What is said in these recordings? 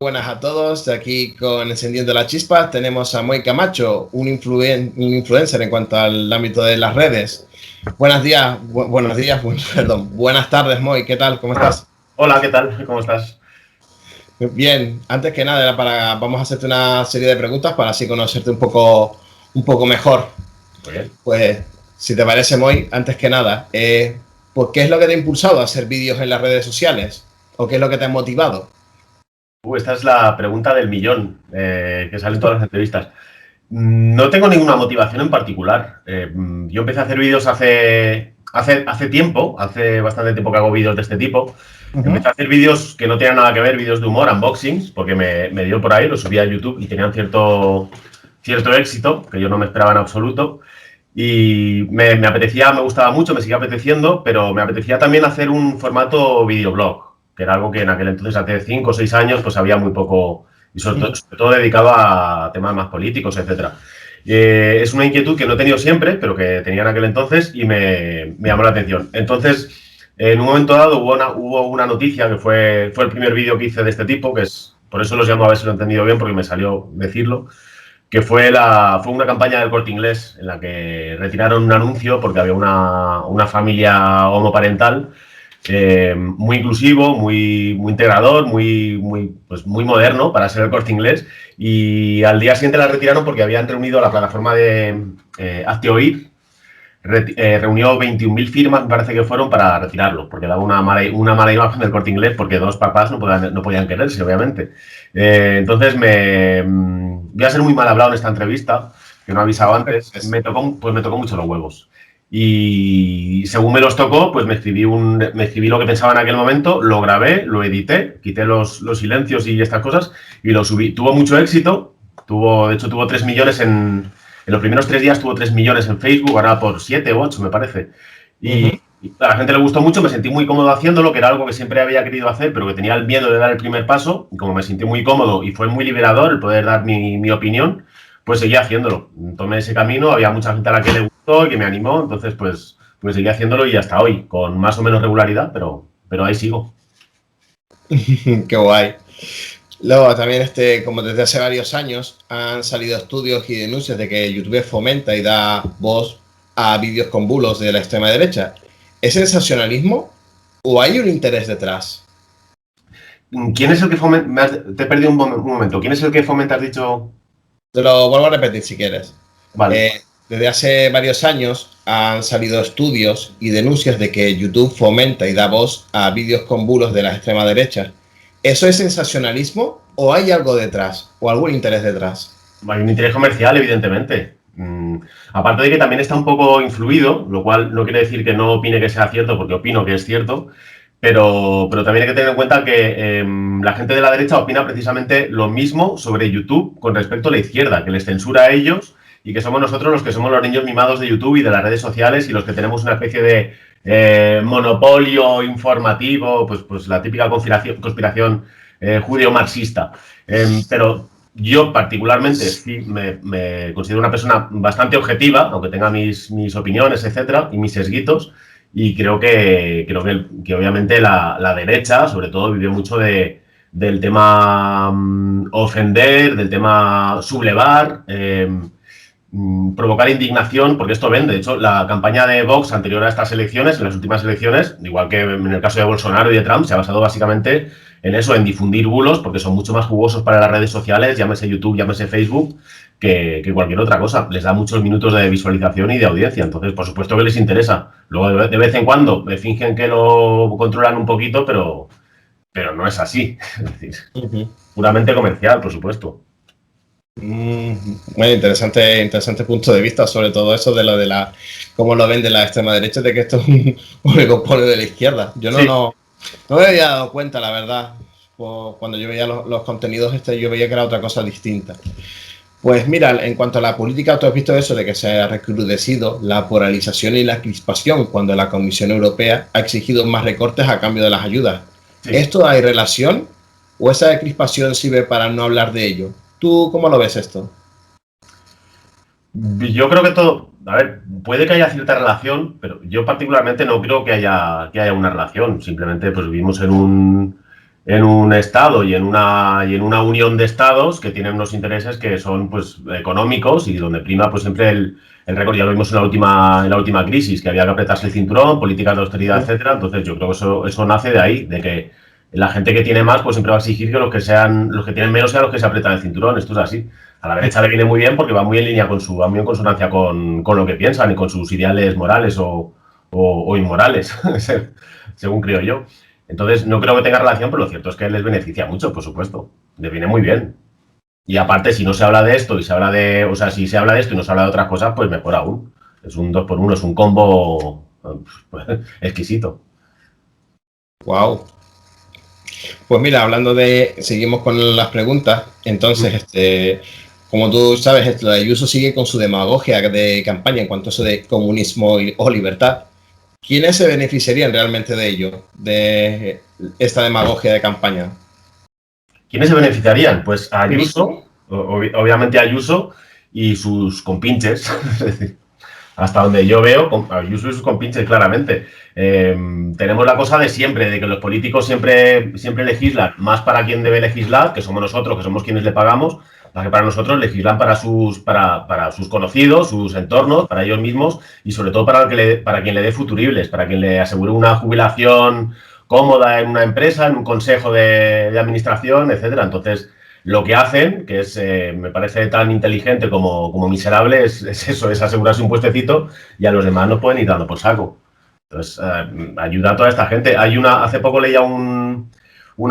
Buenas a todos, de aquí con Encendiendo la Chispa tenemos a Moi Camacho, un influencer en cuanto al ámbito de las redes. Buenos días, buenas tardes, Moi, ¿qué tal? ¿Cómo estás? Hola, ¿qué tal? ¿Cómo estás? Bien, antes que nada vamos a hacerte una serie de preguntas para así conocerte un poco mejor. Muy bien. Pues, si te parece, Moi, antes que nada, pues, ¿qué es lo que te ha impulsado a hacer vídeos en las redes sociales? ¿O qué es lo que te ha motivado? Esta es la pregunta del millón que sale en todas las entrevistas. No tengo ninguna motivación en particular. Yo empecé a hacer vídeos hace tiempo, hace bastante tiempo que hago vídeos de este tipo. Empecé a hacer vídeos que no tenían nada que ver, vídeos de humor, unboxings, porque me dio por ahí, los subí a YouTube y tenían cierto éxito, que yo no me esperaba en absoluto. Y me gustaba mucho, me sigue apeteciendo, pero me apetecía también hacer un formato videoblog, que era algo que en aquel entonces, hace 5 o 6 años, pues había muy poco, y sobre todo dedicado a temas más políticos, etcétera. Es una inquietud que no he tenido siempre, pero que tenía en aquel entonces y me llamó la atención. Entonces, en un momento dado hubo una noticia que fue el primer vídeo que hice de este tipo, que es, por eso los llamo a ver si lo he entendido bien, porque me salió decirlo, que fue una campaña del Corte Inglés en la que retiraron un anuncio porque había una familia homoparental muy inclusivo, muy integrador, muy moderno para ser el Corte Inglés, y al día siguiente la retiraron porque habían reunido la plataforma de Hazte Oír, reunió 21.000 firmas, me parece que fueron, para retirarlo, porque daba una mala imagen del Corte Inglés, porque dos papás no podían quererse, obviamente. Entonces voy a ser muy mal hablado en esta entrevista, que no he avisado antes. Me tocó mucho los huevos. Y según me los tocó, pues me escribí lo que pensaba en aquel momento, lo grabé, lo edité, quité los silencios y estas cosas y lo subí. Tuvo mucho éxito, de hecho tuvo 3 millones en los primeros 3 días, tuvo 3 millones en Facebook, ahora por 7 u 8 me parece. Y a la gente le gustó mucho, me sentí muy cómodo haciéndolo, que era algo que siempre había querido hacer, pero que tenía el miedo de dar el primer paso, y como me sentí muy cómodo y fue muy liberador el poder dar mi opinión, pues seguí haciéndolo. Tomé ese camino, había mucha gente a la que le gustó y que me animó, entonces pues seguí haciéndolo y hasta hoy, con más o menos regularidad, pero ahí sigo. Qué guay. Luego también, como desde hace varios años, han salido estudios y denuncias de que YouTube fomenta y da voz a vídeos con bulos de la extrema derecha. ¿Es sensacionalismo o hay un interés detrás? ¿Quién es el que fomenta? Te he perdido un momento. ¿Quién es el que fomenta, has dicho? Te lo vuelvo a repetir si quieres. Vale. Desde hace varios años han salido estudios y denuncias de que YouTube fomenta y da voz a vídeos con bulos de la extrema derecha. ¿Eso es sensacionalismo o hay algo detrás o algún interés detrás? Hay un interés comercial, evidentemente. Aparte de que también está un poco influido, lo cual no quiere decir que no opine que sea cierto, porque opino que es cierto, pero también hay que tener en cuenta que la gente de la derecha opina precisamente lo mismo sobre YouTube con respecto a la izquierda, que les censura a ellos y que somos nosotros los que somos los niños mimados de YouTube y de las redes sociales y los que tenemos una especie de monopolio informativo, pues la típica conspiración judeo-marxista. Pero yo particularmente sí me considero una persona bastante objetiva, aunque tenga mis opiniones, etcétera, y mis sesguitos, y creo que obviamente la derecha, sobre todo, vive mucho del tema ofender, del tema sublevar, provocar indignación, porque esto vende. De hecho, la campaña de Vox anterior a estas elecciones, en las últimas elecciones, igual que en el caso de Bolsonaro y de Trump, se ha basado básicamente en eso, en difundir bulos, porque son mucho más jugosos para las redes sociales, llámese YouTube, llámese Facebook, que cualquier otra cosa. Les da muchos minutos de visualización y de audiencia. Entonces, por supuesto que les interesa. Luego, de vez en cuando, fingen que lo controlan un poquito, pero no es así. Es decir, puramente comercial, por supuesto. Muy interesante punto de vista sobre todo eso de cómo lo ven de la extrema derecha, de que esto es un compone de la izquierda. Yo no me había dado cuenta, la verdad. Cuando yo veía los contenidos yo veía que era otra cosa distinta. Pues mira, en cuanto a la política, tú has visto eso de que se ha recrudecido la polarización y la crispación cuando la Comisión Europea ha exigido más recortes a cambio de las ayudas. Sí. ¿Esto hay relación o esa crispación sirve para no hablar de ello? ¿Tú cómo lo ves esto? Yo creo que puede que haya cierta relación, pero yo particularmente no creo que haya una relación. Simplemente pues vivimos en en un estado y en una unión de estados que tienen unos intereses que son pues económicos y donde prima pues siempre el récord. Ya lo vimos en la última crisis, que había que apretarse el cinturón, políticas de austeridad, etcétera. Entonces yo creo que eso nace de ahí, de que la gente que tiene más pues siempre va a exigir que los que tienen menos sean los que se apretan el cinturón. Esto es así. A la derecha le viene muy bien porque va muy en línea va muy en consonancia con lo que piensan y con sus ideales morales o inmorales, según creo yo. Entonces, no creo que tenga relación, pero lo cierto es que les beneficia mucho, por supuesto. Les viene muy bien. Y aparte, si no se habla de esto y se habla de, o sea, si se habla de esto y no se habla de otras cosas, pues mejor aún. Es un 2 por 1, es un combo exquisito. Wow. Pues mira, seguimos con las preguntas. Entonces, como tú sabes, esto de Ayuso sigue con su demagogia de campaña en cuanto a eso de comunismo o libertad. ¿Quiénes se beneficiarían realmente de ello, de esta demagogia de campaña? ¿Quiénes se beneficiarían? Pues Ayuso, obviamente Ayuso y sus compinches. Hasta donde yo veo, Ayuso y sus compinches, claramente. Tenemos la cosa de siempre, de que los políticos siempre legislan más para quien debe legislar, que somos nosotros, que somos quienes le pagamos, más que para nosotros legislan para sus conocidos, sus entornos, para ellos mismos y sobre todo para quien le dé futuribles, para quien le asegure una jubilación cómoda en una empresa, en un consejo de administración, etcétera. Entonces, lo que hacen, que es me parece tan inteligente como miserable, es eso, es asegurarse un puestecito y a los demás nos pueden ir dando por saco. Entonces, ayuda a toda esta gente. Hace poco leía un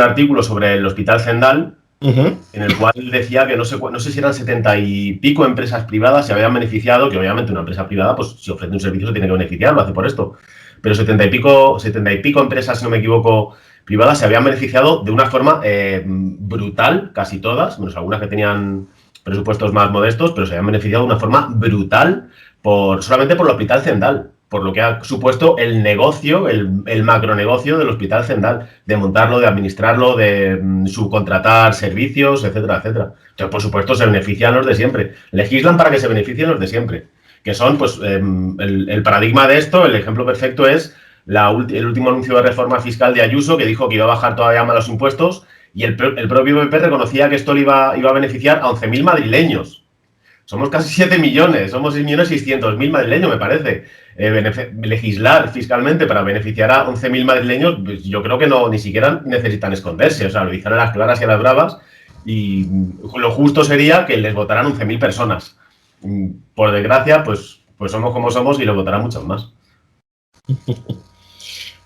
artículo sobre el Hospital Zendal, en el cual decía que no sé si eran 70 y pico empresas privadas se habían beneficiado, que obviamente una empresa privada, pues si ofrece un servicio se tiene que beneficiar, lo hace por esto. Pero 70 y pico empresas, si no me equivoco, privadas se habían beneficiado de una forma brutal, casi todas, menos algunas que tenían presupuestos más modestos, pero se habían beneficiado de una forma brutal solamente por el Hospital Zendal, por lo que ha supuesto el negocio, el macronegocio del Hospital Zendal, de montarlo, de administrarlo, de subcontratar servicios, etcétera, etcétera. Entonces, por supuesto, se benefician los de siempre. Legislan para que se beneficien los de siempre, que son, pues, el paradigma de esto, el ejemplo perfecto es el último anuncio de reforma fiscal de Ayuso, que dijo que iba a bajar todavía más los impuestos, y el propio PP reconocía que esto le iba a beneficiar a 11.000 madrileños. Somos casi 7 millones, somos 6.600.000 madrileños, me parece. Legislar fiscalmente para beneficiar a 11.000 madrileños, pues yo creo que ni siquiera necesitan esconderse, o sea, lo dicen a las claras y a las bravas, y lo justo sería que les votaran 11.000 personas. Por desgracia, pues somos como somos y les votarán muchos más.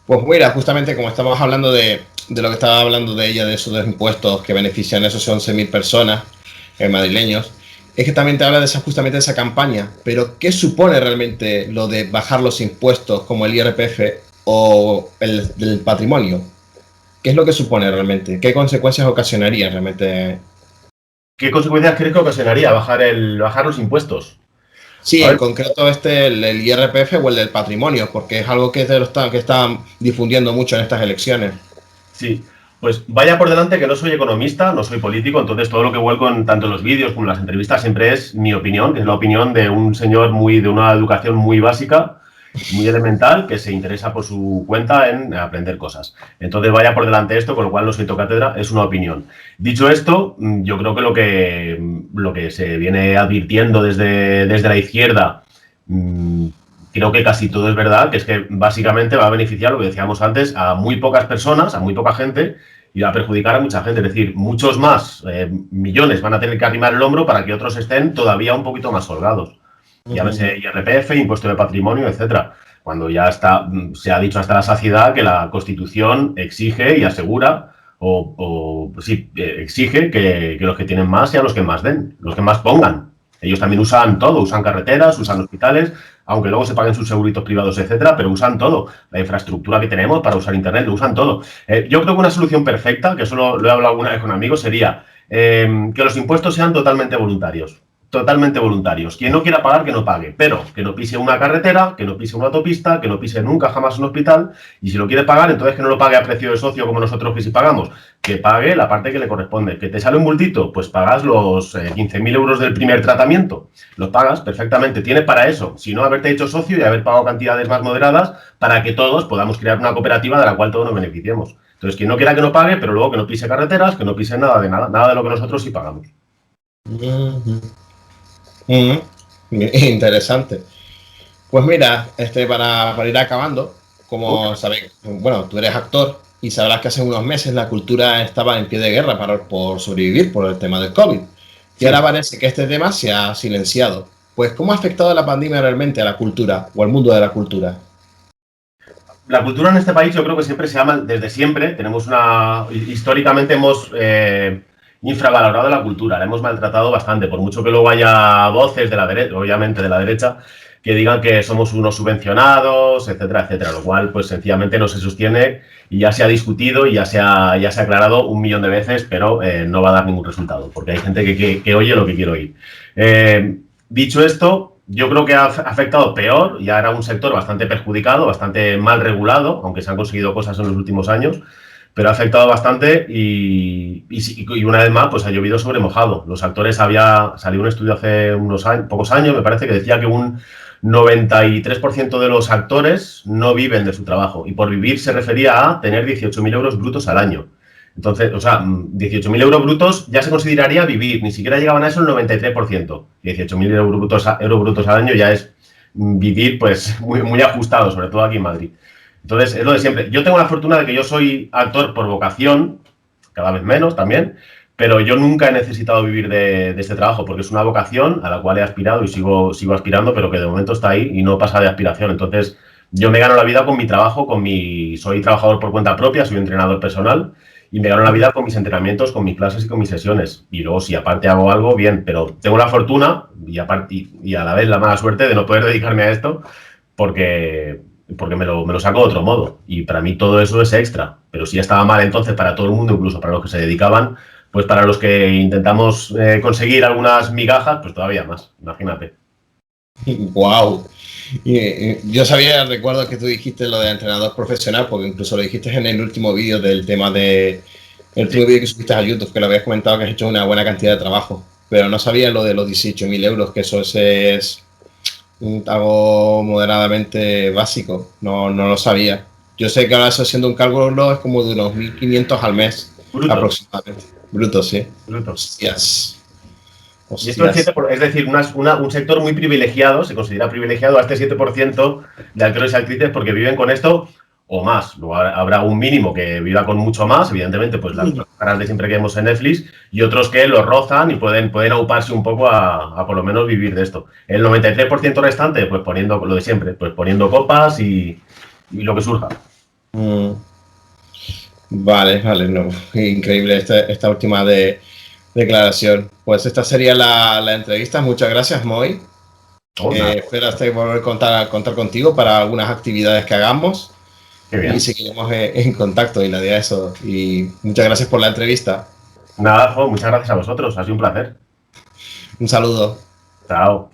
Pues mira, justamente como estamos hablando de lo que estaba hablando de ella, de esos impuestos que benefician a esos 11.000 personas madrileños, es que también te habla justamente de esa campaña. Pero ¿qué supone realmente lo de bajar los impuestos como el IRPF o el del patrimonio? ¿Qué es lo que supone realmente? ¿Qué consecuencias ocasionaría realmente? ¿Qué consecuencias crees que ocasionaría bajar los impuestos? Sí, en concreto el IRPF o el del patrimonio, porque es algo que están difundiendo mucho en estas elecciones. Sí, pues vaya por delante que no soy economista, no soy político, entonces todo lo que vuelco en tanto los vídeos como en las entrevistas siempre es mi opinión, que es la opinión de un señor de una educación muy básica, muy elemental, que se interesa por su cuenta en aprender cosas. Entonces vaya por delante esto, con lo cual no soy tocatedra, es una opinión. Dicho esto, yo creo que lo que se viene advirtiendo desde la izquierda, creo que casi todo es verdad, que es que básicamente va a beneficiar, lo que decíamos antes, a muy pocas personas, a muy poca gente, y va a perjudicar a mucha gente. Es decir, muchos más millones van a tener que arrimar el hombro para que otros estén todavía un poquito más holgados. Llámese IRPF, impuesto de patrimonio, etcétera. Cuando ya se ha dicho hasta la saciedad que la Constitución exige y asegura, exige que los que tienen más sean los que más den, los que más pongan. Ellos también usan todo, usan carreteras, usan hospitales, aunque luego se paguen sus seguritos privados, etcétera, pero usan todo. La infraestructura que tenemos para usar Internet, lo usan todo. Yo creo que una solución perfecta, que eso lo he hablado alguna vez con amigos, sería que los impuestos sean totalmente voluntarios. Totalmente voluntarios. Quien no quiera pagar, que no pague, pero que no pise una carretera, que no pise una autopista, que no pise nunca jamás un hospital, y si lo quiere pagar, entonces que no lo pague a precio de socio como nosotros que sí pagamos, que pague la parte que le corresponde. ¿Que te sale un bultito? Pues pagas los 15.000 euros del primer tratamiento, los pagas perfectamente, tienes para eso, si no haberte hecho socio y haber pagado cantidades más moderadas para que todos podamos crear una cooperativa de la cual todos nos beneficiemos. Entonces, quien no quiera que no pague, pero luego que no pise carreteras, que no pise nada de lo que nosotros sí pagamos. Interesante. Pues mira, para ir acabando, como sabéis, bueno, tú eres actor y sabrás que hace unos meses la cultura estaba en pie de guerra por sobrevivir por el tema del COVID. Y Sí. ahora parece que este tema se ha silenciado. Pues, ¿cómo ha afectado la pandemia realmente a la cultura o al mundo de la cultura? La cultura en este país yo creo que siempre se llama, desde siempre, históricamente hemos infravalorado la cultura, la hemos maltratado bastante, por mucho que luego haya voces de la derecha, obviamente de la derecha, que digan que somos unos subvencionados, etcétera, etcétera, lo cual pues sencillamente no se sostiene y ya se ha discutido y ya se ha aclarado 1.000.000 de veces, pero no va a dar ningún resultado, porque hay gente que oye lo que quiere oír. Dicho esto, yo creo que ha afectado peor, ya era un sector bastante perjudicado, bastante mal regulado, aunque se han conseguido cosas en los últimos años, pero ha afectado bastante y una vez más pues ha llovido sobre mojado. Los actores, salió un estudio hace pocos años, me parece, que decía que un 93% de los actores no viven de su trabajo, y por vivir se refería a tener 18.000 euros brutos al año. Entonces, o sea, 18.000 euros brutos ya se consideraría vivir, ni siquiera llegaban a eso el 93%. 18.000 euros brutos al año ya es vivir pues muy, muy ajustado, sobre todo aquí en Madrid. Entonces, es lo de siempre. Yo tengo la fortuna de que yo soy actor por vocación, cada vez menos también, pero yo nunca he necesitado vivir de este trabajo, porque es una vocación a la cual he aspirado y sigo aspirando, pero que de momento está ahí y no pasa de aspiración. Entonces, yo me gano la vida con mi trabajo, soy trabajador por cuenta propia, soy entrenador personal, y me gano la vida con mis entrenamientos, con mis clases y con mis sesiones. Y luego, si aparte hago algo, bien, pero tengo la fortuna y a la vez la mala suerte de no poder dedicarme a esto porque me lo saco de otro modo. Y para mí todo eso es extra. Pero si ya estaba mal entonces para todo el mundo, incluso para los que se dedicaban, pues para los que intentamos conseguir algunas migajas, pues todavía más, imagínate. ¡Wow! Recuerdo que tú dijiste lo de entrenador profesional, porque incluso lo dijiste en el último vídeo del tema el último vídeo que subiste a YouTube, que lo habías comentado que has hecho una buena cantidad de trabajo, pero no sabía lo de los 18.000 euros, que eso es algo moderadamente básico, no lo sabía. Yo sé que ahora eso, haciendo un cálculo, es como de unos 1.500 al mes, Bruto. aproximadamente. Bruto, sí. Bruto. Hostias. Y esto es decir, un sector muy privilegiado, se considera privilegiado a este 7% de actores y actrices porque viven con esto o más. Luego habrá un mínimo que viva con mucho más, evidentemente, pues las caras de siempre que vemos en Netflix, y otros que lo rozan y pueden auparse un poco a por lo menos vivir de esto. El 93% restante, pues poniendo lo de siempre, pues poniendo copas y lo que surja. Vale, no. Increíble esta última declaración. Pues esta sería la entrevista. Muchas gracias, Moy. Espero volver a contar contigo para algunas actividades que hagamos. Qué bien. Y seguiremos en contacto y la idea es eso. Y muchas gracias por la entrevista. Nada, muchas gracias a vosotros. Ha sido un placer. Un saludo. Chao.